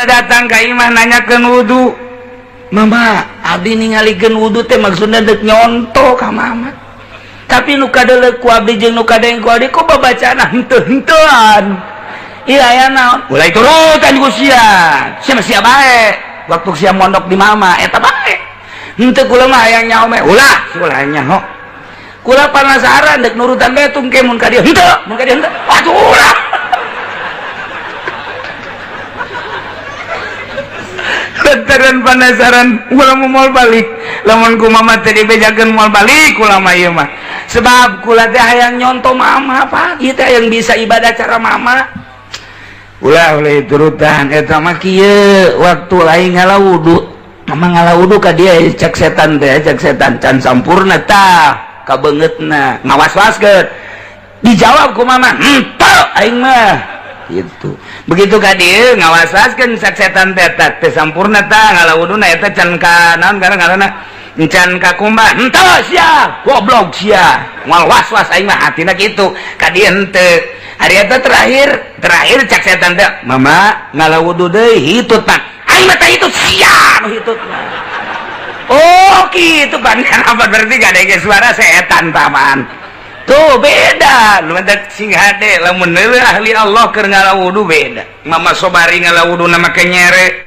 datang ka imah nanyakeun wudu. Mama, abdi ningalikeun wudu teh maksudna deuk nyonto ka mama. Tapi nu kadeuleu ku abdi jeung nu kadeng ku abdi kok babacana henteu-henteuan. Ieu aya naon? Mulai turutan ku sia. Sia sia bae. Waktu sia mondok di mama eta bae. Henteu kula mah hayang nyaho me. Ulah, ulah nyaho. Kula penasaran deuk nurutan bae tungke mun ka dieu henteu, mun ka dieu henteu. Waduh ulah. Lantaran penasaran kula mau balik lamun ku mama teh dibejakeun moal balik kula mah ieu mah sebab kula teh hayang nyonto mama pagi teh yang bisa ibadah cara mama ulah turutan eta mah kieu waktu aing ngalah wudu mama ngalah wudu ka dia cek setan teh cek setan can sampurna tah kabeungeutna ngawas-waskeun dijawab ku mama henteu aing mah gitu begitu ka dieu ngawasaskeun setan teh teh sampurna tah ngalah wuduna eta can ka naon ngaranna can ka kumbah henteu sia goblok sia moal was-was aing mah hatina kitu ka dieu henteu ari eta terakhir cek setan teh mama ngalah wudu deui hitut mah aing mah teh hitut sia nu hitut oh kitu kan apa berarti gadege suara setan taman tuh beda lu mentek sing hade lamun ahli Allah keur ngalah wudu beda mama sobari ngalah wudu na make nyere